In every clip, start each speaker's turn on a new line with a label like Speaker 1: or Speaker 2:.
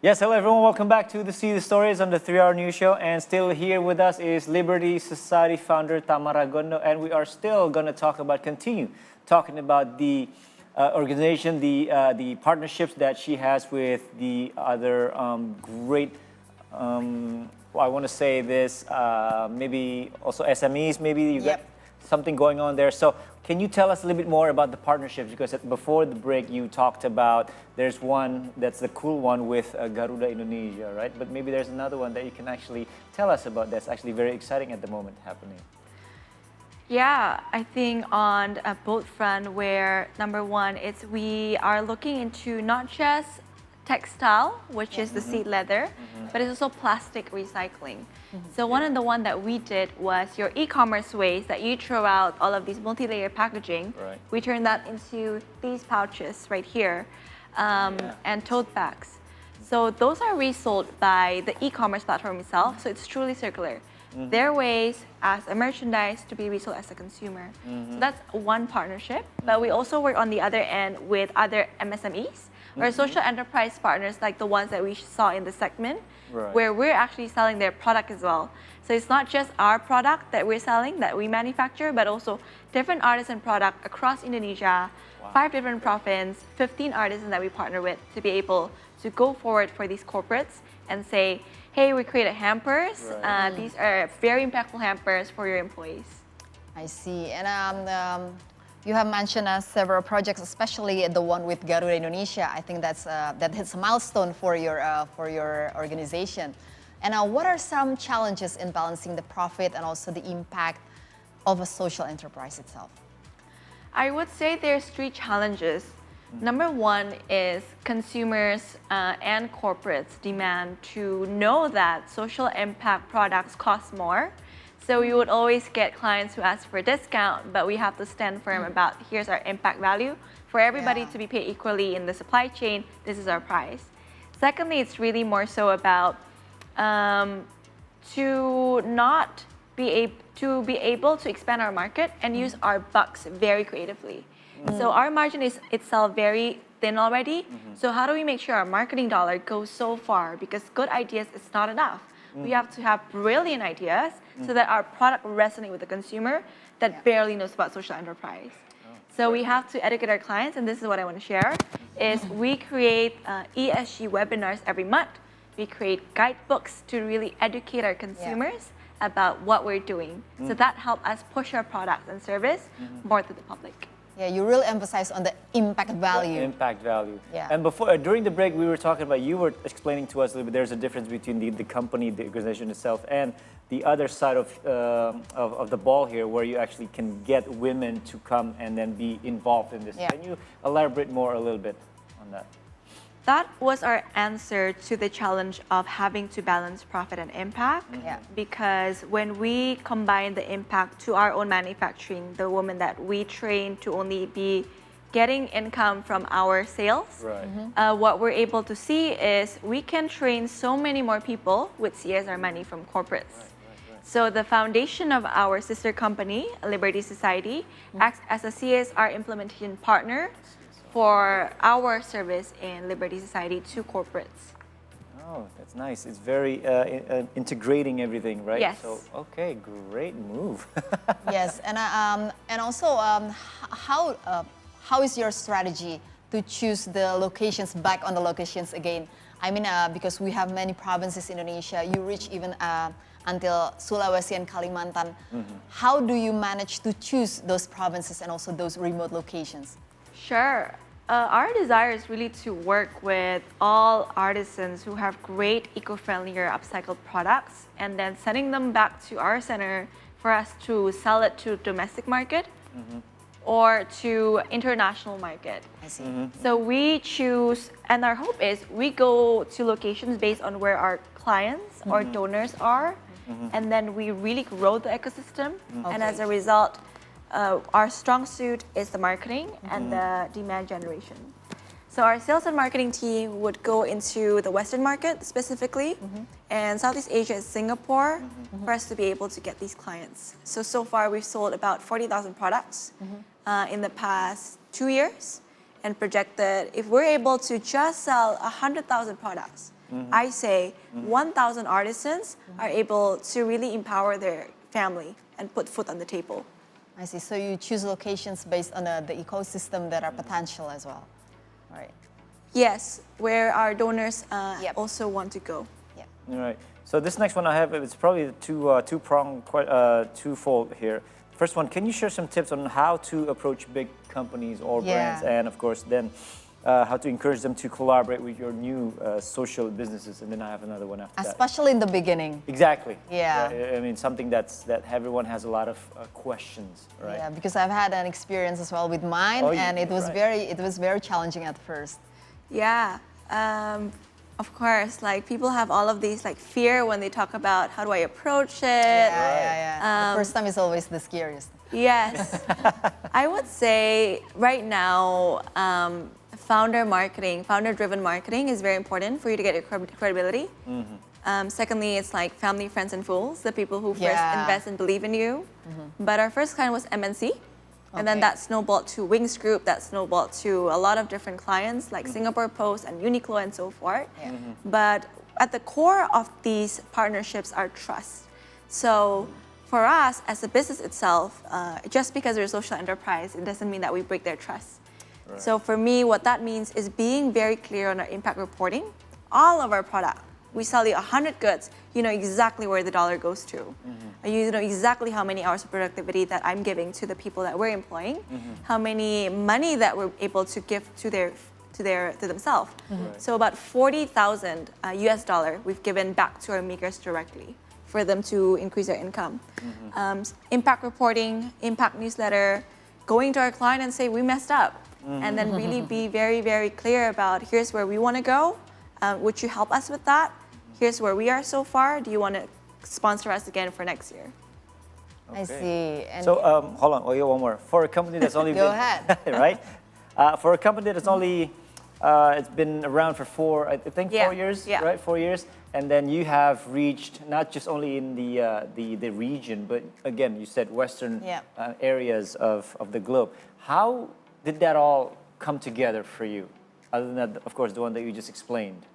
Speaker 1: Yes, hello everyone. Welcome back to the See the Stories on the 3-Hour News Show. And still here with us is Liberty Society founder Tamara Gondo. And we are still going to continue talking about the organization, the partnerships that she has with the other great, I want to say this, maybe also SMEs, maybe you got something going on there. So can you tell us a little bit more about the partnerships? Because before the break, you talked about there's one that's the cool one with Garuda Indonesia, right? But maybe there's another one that you can actually tell us about that's actually very exciting at the moment happening.
Speaker 2: Yeah, I think on a boat front where number one, we are looking into not just textile, which is the seed leather, but it's also plastic recycling. So one of the one that we did was your e-commerce waste that you throw out all of these multi-layer packaging.
Speaker 1: Right.
Speaker 2: We turn that into these pouches right here and tote bags. So those are resold by the e-commerce platform itself. So it's truly circular. Their waste as a merchandise to be resold as a consumer. So that's one partnership. But we also work on the other end with other MSMEs or social enterprise partners like the ones that we saw in the segment, where we're actually selling their product as well. So it's not just our product that we're selling, that we manufacture, but also different artisan product across Indonesia, 5 different provinces, 15 artisans that we partner with to be able to go forward for these corporates and say, hey, we created hampers. These are very impactful hampers for your employees.
Speaker 3: I see. And you have mentioned several projects, especially the one with Garuda Indonesia. I think that hits a milestone for your organization. And what are some challenges in balancing the profit and also the impact of a social enterprise itself?
Speaker 2: I would say there's 3 challenges. Number one is consumers and corporates demand to know that social impact products cost more. So we would always get clients who ask for a discount, but we have to stand firm about here's our impact value. For everybody to be paid equally in the supply chain, this is our price. Secondly, it's really more so about to be able to expand our market and use our bucks very creatively. So our margin is itself very thin already. So how do we make sure our marketing dollar goes so far? Because good ideas is not enough. We have to have brilliant ideas so that our product resonates with the consumer that barely knows about social enterprise. So we have to educate our clients, and this is what I want to share, is we create ESG webinars every month. We create guidebooks to really educate our consumers about what we're doing. So that helps us push our product and service more to the public.
Speaker 3: Yeah, you really emphasize on the impact value.
Speaker 1: The impact value.
Speaker 3: Yeah.
Speaker 1: And before, during the break, we were talking about, you were explaining to us a little bit, there's a difference between the company, the organization itself, and the other side of the ball here, where you actually can get women to come and then be involved in this. Can you elaborate more a little bit on that?
Speaker 2: That was our answer to the challenge of having to balance profit and impact. Because when we combine the impact to our own manufacturing, the women that we train to only be getting income from our sales, what we're able to see is we can train so many more people with CSR money from corporates. So the foundation of our sister company, Liberty Society, acts as a CSR implementation partner for our service in Liberty Society to corporates.
Speaker 1: Oh, that's nice. It's very integrating everything, right?
Speaker 2: Yes.
Speaker 1: So, okay, great move.
Speaker 3: Yes, and also how is your strategy to choose the locations, back on the locations again? I mean, because we have many provinces in Indonesia, you reach even until Sulawesi and Kalimantan. How do you manage to choose those provinces and also those remote locations?
Speaker 2: Sure. Our desire is really to work with all artisans who have great eco-friendly or upcycled products and then sending them back to our center for us to sell it to domestic market or to international market.
Speaker 3: I see.
Speaker 2: So we choose, and our hope is we go to locations based on where our clients or donors are, and then we really grow the ecosystem. And as a result, our strong suit is the marketing and the demand generation. So our sales and marketing team would go into the Western market specifically, and Southeast Asia is Singapore for us to be able to get these clients. So far we've sold about 40,000 products in the past 2 years, and projected, if we're able to just sell 100,000 products, I say 1,000 artisans are able to really empower their family and put food on the table.
Speaker 3: I see. So you choose locations based on the ecosystem that are potential as well, right?
Speaker 1: Yes,
Speaker 2: where our donors
Speaker 3: Yep.
Speaker 2: also want to go.
Speaker 3: Yeah.
Speaker 1: All right. So this next one I have, it's probably two-pronged, twofold here. First one, can you share some tips on how to approach big companies or brands, and of course then how to encourage them to collaborate with your new social businesses? And then I have another one after that.
Speaker 3: Especially in the beginning.
Speaker 1: Exactly.
Speaker 3: Yeah.
Speaker 1: I mean, something that everyone has a lot of questions, right?
Speaker 3: Yeah, because I've had an experience as well with mine,
Speaker 1: Oh,
Speaker 3: and it was
Speaker 1: right.
Speaker 3: very challenging at first.
Speaker 2: Yeah. Of course, like people have all of these like fear when they talk about how do I approach it.
Speaker 3: Yeah. The first time is always the scariest.
Speaker 2: Yes. I would say right now, founder-driven marketing is very important for you to get your credibility. Secondly, it's like family, friends, and fools, the people who first invest and believe in you. But our first client was MNC. And then that snowballed to Wings Group, that snowballed to a lot of different clients like Singapore Post and Uniqlo and so forth.
Speaker 3: Yeah.
Speaker 2: But at the core of these partnerships are trust. So for us, as a business itself, just because we're a social enterprise, it doesn't mean that we break their trust.
Speaker 1: Right.
Speaker 2: So for me, what that means is being very clear on our impact reporting. All of our product, we sell you 100 goods, you know exactly where the dollar goes to. You know exactly how many hours of productivity that I'm giving to the people that we're employing, how many money that we're able to give to themselves.
Speaker 1: Right.
Speaker 2: So about 40,000 US dollar we've given back to our makers directly for them to increase their income. Impact reporting, impact newsletter, going to our client and say we messed up, and then really be very, very clear about here's where we want to go. Would you help us with that? Here's where we are so far. Do you want to sponsor us again for next year?
Speaker 3: I see. And
Speaker 1: So hold on, one more. For a company that's only
Speaker 3: Go
Speaker 1: been,
Speaker 3: ahead.
Speaker 1: right? For a company that's only it's been around for 4 years,
Speaker 2: Yeah.
Speaker 1: right? 4 years, and then you have reached not just only in the region, but again, you said Western
Speaker 3: Yeah.
Speaker 1: areas of the globe. How did that all come together for you? Other than that, of course, the one that you just explained,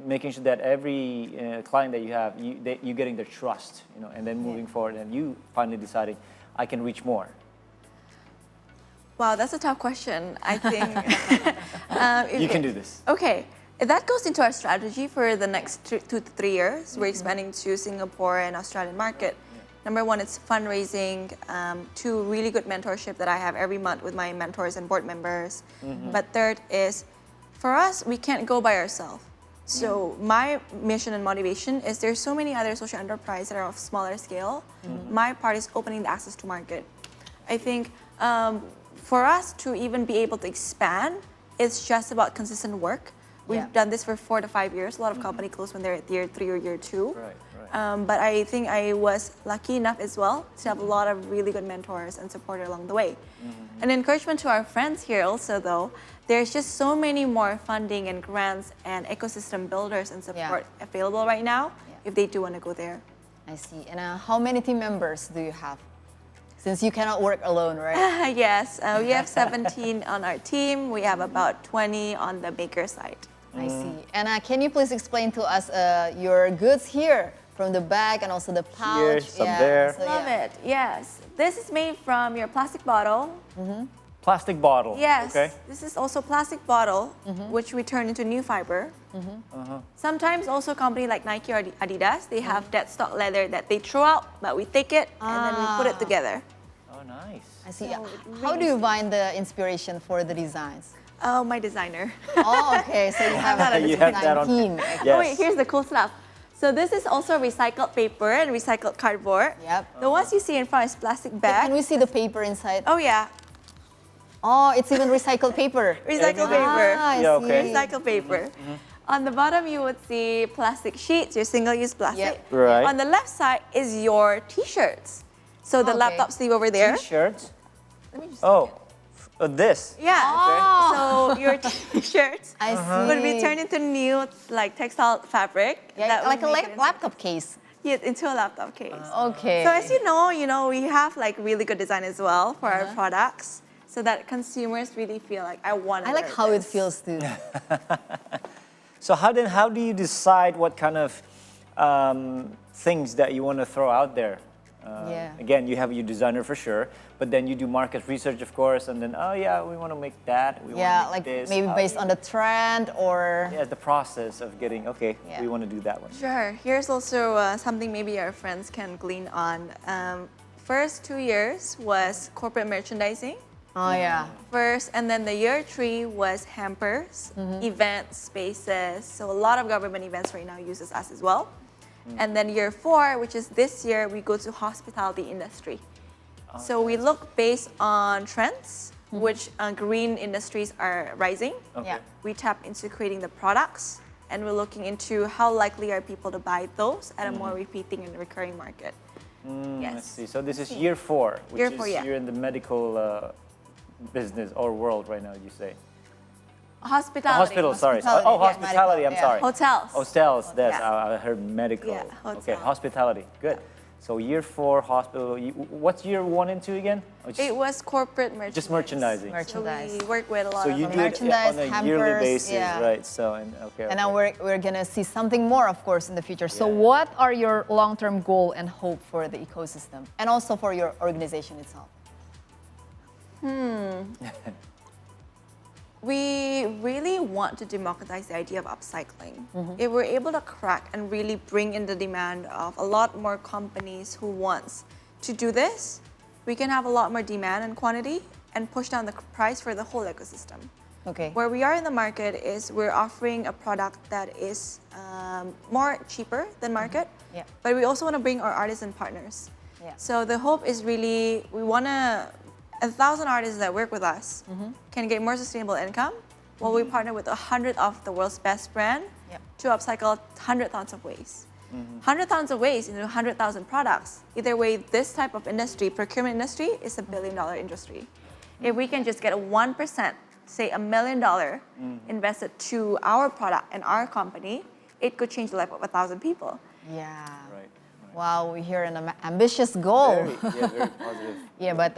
Speaker 1: making sure that every client that you have, you getting their trust, you know, and then moving forward, and you finally deciding, I can reach more.
Speaker 2: Wow, that's a tough question. I think
Speaker 1: You can do this.
Speaker 2: Okay, that goes into our strategy for the next 2 to 3 years. We're expanding to Singapore and Australian market. Number one, it's fundraising, 2, really good mentorship that I have every month with my mentors and board members. But third is, for us, we can't go by ourselves. So my mission and motivation is there's so many other social enterprises that are of smaller scale. My part is opening the access to market. I think for us to even be able to expand, it's just about consistent work. We've done this for 4 to 5 years. A lot of companies close when they're at year 3 or year 2.
Speaker 1: Right.
Speaker 2: But I think I was lucky enough as well to have a lot of really good mentors and supporters along the way. An encouragement to our friends here also, though, there's just so many more funding and grants and ecosystem builders and support available right now if they do want to go there.
Speaker 3: I see. And how many team members do you have? Since you cannot work alone, right?
Speaker 2: Yes, we have 17 on our team. We have about 20 on the maker side.
Speaker 3: I see. And can you please explain to us your goods here, from the bag and also the pouch?
Speaker 1: Here, some there.
Speaker 3: So,
Speaker 2: Love it, yes. This is made from your plastic bottle.
Speaker 1: Plastic bottle.
Speaker 2: Yes,
Speaker 1: Okay.
Speaker 2: this is also plastic bottle, which we turn into new fiber. Sometimes also company like Nike or Adidas, they have that stock leather that they throw out, but we take it and then we put it together.
Speaker 1: Oh, nice.
Speaker 3: I see.
Speaker 2: So it
Speaker 3: How
Speaker 2: really
Speaker 3: do you find the inspiration for the designs?
Speaker 2: Oh, my designer.
Speaker 3: Oh, okay. So you have a
Speaker 1: You have that on-
Speaker 3: team.
Speaker 1: Yes.
Speaker 2: Oh wait, here's the cool stuff. So this is also recycled paper and recycled cardboard.
Speaker 3: Yep.
Speaker 2: The ones you see in front is plastic bag.
Speaker 3: Can we see the paper inside?
Speaker 2: Oh yeah,
Speaker 3: Oh, it's even recycled paper.
Speaker 2: recycled
Speaker 1: Everything.
Speaker 2: paper.
Speaker 3: Ah, I
Speaker 1: Yeah,
Speaker 3: see.
Speaker 1: okay.
Speaker 2: Recycled paper. On the bottom, you would see plastic sheets, your single-use plastic.
Speaker 3: Yep.
Speaker 1: Right.
Speaker 2: On the left side is your T-shirts. So the
Speaker 3: Okay.
Speaker 2: laptop sleeve over there.
Speaker 1: T-shirts.
Speaker 2: Let me just
Speaker 1: Oh, this.
Speaker 2: Yeah.
Speaker 3: Oh.
Speaker 2: So your T-shirts
Speaker 3: I see.
Speaker 2: would be turned into new like textile fabric.
Speaker 3: Yeah,
Speaker 2: that
Speaker 3: like a
Speaker 2: would make it
Speaker 3: laptop case.
Speaker 2: Yeah, into a laptop case.
Speaker 3: Okay.
Speaker 2: So as you know, we have like really good design as well for our products. so that consumers really feel like I want to
Speaker 3: I like how it feels too.
Speaker 1: So how do you decide what kind of things that you want to throw out there? Again, you have your designer for sure, but then you do market research, of course, and then, oh yeah, we want to make that. We want to make
Speaker 3: like
Speaker 1: this.
Speaker 3: maybe based on the trend or...
Speaker 1: Yeah, the process of getting, okay, we want to do that one.
Speaker 2: Sure. Here's also something maybe our friends can glean on. First 2 years was corporate merchandising.
Speaker 3: Oh yeah.
Speaker 2: First, and then the year 3 was hampers, events, spaces. So a lot of government events right now uses us as well. And then year 4, which is this year, we go to hospitality industry. So we look based on trends, which green industries are rising.
Speaker 1: Okay.
Speaker 3: Yeah.
Speaker 2: We tap into creating the products, and we're looking into how likely are people to buy those at a more repeating and recurring market.
Speaker 1: I see. So this is year 4, which
Speaker 2: Year
Speaker 1: is
Speaker 2: 4, yeah.
Speaker 1: you're in the medical business or world right now, you say?
Speaker 2: Hospitality.
Speaker 1: Hospital, sorry.
Speaker 3: Hospitality,
Speaker 1: Oh,
Speaker 3: yeah,
Speaker 1: hospitality,
Speaker 3: medical,
Speaker 1: I'm
Speaker 3: yeah.
Speaker 1: sorry.
Speaker 2: Hotels.
Speaker 1: Hotels, that's,
Speaker 2: Yeah.
Speaker 1: I heard medical.
Speaker 2: Yeah,
Speaker 1: Okay,
Speaker 2: hotel.
Speaker 1: hospitality, good. So year 4, hospital. What's year 1 and 2 again? Oh,
Speaker 2: It was corporate merchandise.
Speaker 1: just merchandising.
Speaker 3: Merchandise.
Speaker 2: So we work with a lot
Speaker 1: So
Speaker 2: of
Speaker 1: you do it
Speaker 3: merchandise,
Speaker 1: on a yearly
Speaker 3: hampers,
Speaker 1: basis,
Speaker 3: yeah.
Speaker 1: right? So, and, okay.
Speaker 3: And now
Speaker 1: okay.
Speaker 3: we're gonna see something more, of course, in the future. So
Speaker 1: Yeah.
Speaker 3: what are your long-term goal and hope for the ecosystem and also for your organization itself?
Speaker 2: We really want to democratize the idea of upcycling. If we're able to crack and really bring in the demand of a lot more companies who wants to do this, we can have a lot more demand and quantity and push down the price for the whole ecosystem.
Speaker 3: Okay.
Speaker 2: Where we are in the market is we're offering a product that is more cheaper than market,
Speaker 3: Yeah.
Speaker 2: but we also want to bring our artisan partners.
Speaker 3: Yeah.
Speaker 2: So the hope is really we want to 1,000 artists that work with us can get more sustainable income while we partner with 100 of the world's best brand
Speaker 3: Yep.
Speaker 2: to upcycle 100,000 of waste. 100,000 of waste into 100,000 products. Either way, this type of industry, procurement industry, is a $1 billion industry. If we can just get a 1%, say $1 million invested to our product and our company, it could change the life of 1,000 people.
Speaker 3: Yeah.
Speaker 1: Right.
Speaker 3: Wow, we hear an ambitious goal.
Speaker 1: Very positive.
Speaker 3: Yeah, but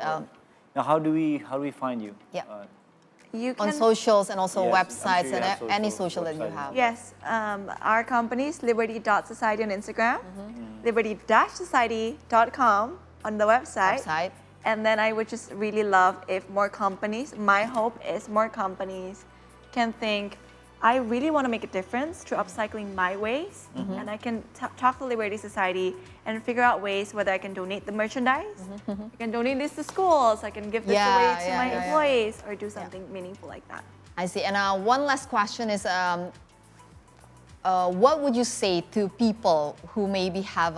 Speaker 1: Now, how do we find you?
Speaker 3: Yeah.
Speaker 2: You
Speaker 3: on
Speaker 2: can
Speaker 3: socials and also
Speaker 1: Yes, I'm
Speaker 3: websites
Speaker 1: sure you
Speaker 3: and
Speaker 1: have
Speaker 3: any
Speaker 1: social
Speaker 3: social that you
Speaker 1: websites.
Speaker 3: have.
Speaker 2: Yes, our company is liberty.society on Instagram, liberty-society.com on the
Speaker 3: Website.
Speaker 2: And then I would just really love if more companies, my hope is more companies can think, I really want to make a difference through upcycling my waste. And I can talk to Liberty Society and figure out ways whether I can donate the merchandise, I can donate this to schools, I can give this
Speaker 3: Yeah,
Speaker 2: away to
Speaker 3: yeah,
Speaker 2: my
Speaker 3: yeah, yeah.
Speaker 2: employees, or do something meaningful like that.
Speaker 3: I see. And one last question is, what would you say to people who maybe have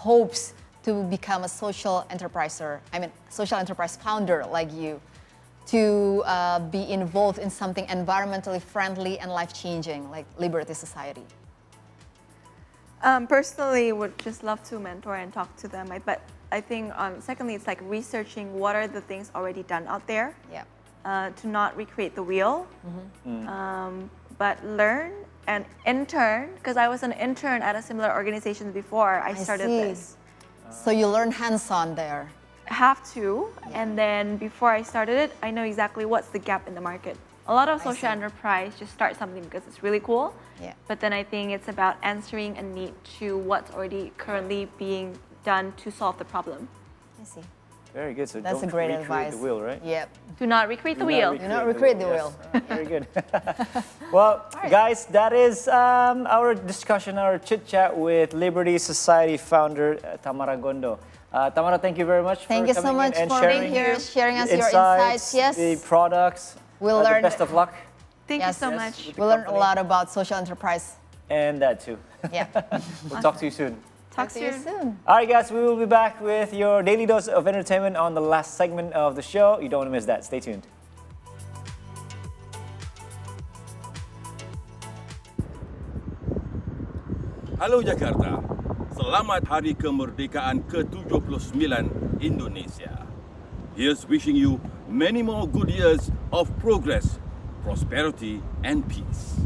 Speaker 3: hopes to become a social enterpriser? I mean, social enterprise founder like you, to be involved in something environmentally friendly and life-changing like Liberty Society?
Speaker 2: Personally, would just love to mentor and talk to them. But I think, secondly, it's like researching what are the things already done out there.
Speaker 3: Yeah.
Speaker 2: To not recreate the wheel, but learn and intern, because I was an intern at a similar organization before I started
Speaker 3: see.
Speaker 2: this.
Speaker 3: So you learn hands-on there.
Speaker 2: Have to, and then before I started it, I know exactly what's the gap in the market. A lot of social enterprise just start something because it's really cool,
Speaker 3: Yeah.
Speaker 2: but then I think it's about answering a need to what's already currently being done to solve the problem.
Speaker 3: I see.
Speaker 1: Very good. So
Speaker 3: That's
Speaker 1: don't
Speaker 3: a great
Speaker 1: recreate
Speaker 3: advice.
Speaker 1: the wheel, right?
Speaker 3: Yep.
Speaker 2: Do not recreate the wheel.
Speaker 3: Do not recreate the wheel.
Speaker 1: Yes. Very good. Well, guys, that is our discussion, our chit-chat with Liberty Society founder Tamara Gondo. Tamara, thank you very much
Speaker 3: Thank
Speaker 1: for
Speaker 3: you so
Speaker 1: coming
Speaker 3: much
Speaker 1: in and
Speaker 3: for
Speaker 1: sharing
Speaker 3: being here, sharing us
Speaker 1: the
Speaker 3: your insights. Yes.
Speaker 1: the products.
Speaker 3: We'll
Speaker 1: The
Speaker 3: learn-
Speaker 1: best of luck,
Speaker 2: Thank
Speaker 3: Yes.
Speaker 2: you so
Speaker 1: Yes.
Speaker 2: much.
Speaker 1: with the
Speaker 3: We learned a
Speaker 1: company.
Speaker 3: lot about social enterprise.
Speaker 1: And that too.
Speaker 3: Yeah.
Speaker 1: We'll talk to you soon.
Speaker 2: Talk
Speaker 3: to you
Speaker 2: soon.
Speaker 3: soon.
Speaker 1: All right, guys, we will be back with your daily dose of entertainment on the last segment of the show. You don't want to miss that. Stay tuned.
Speaker 4: Halo Jakarta, selamat Hari Kemerdekaan ke-79 Indonesia. Here's wishing you many more good years of progress, prosperity and peace.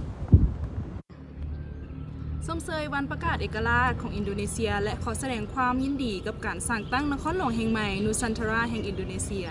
Speaker 5: ส้มเซยวันประกาศเอกราชของอินโดนีเซียและขอแสดงความยินดีกับการสร้างตั้งนครหลวงแห่งใหม่นูซันทาราแห่งอินโดนีเซีย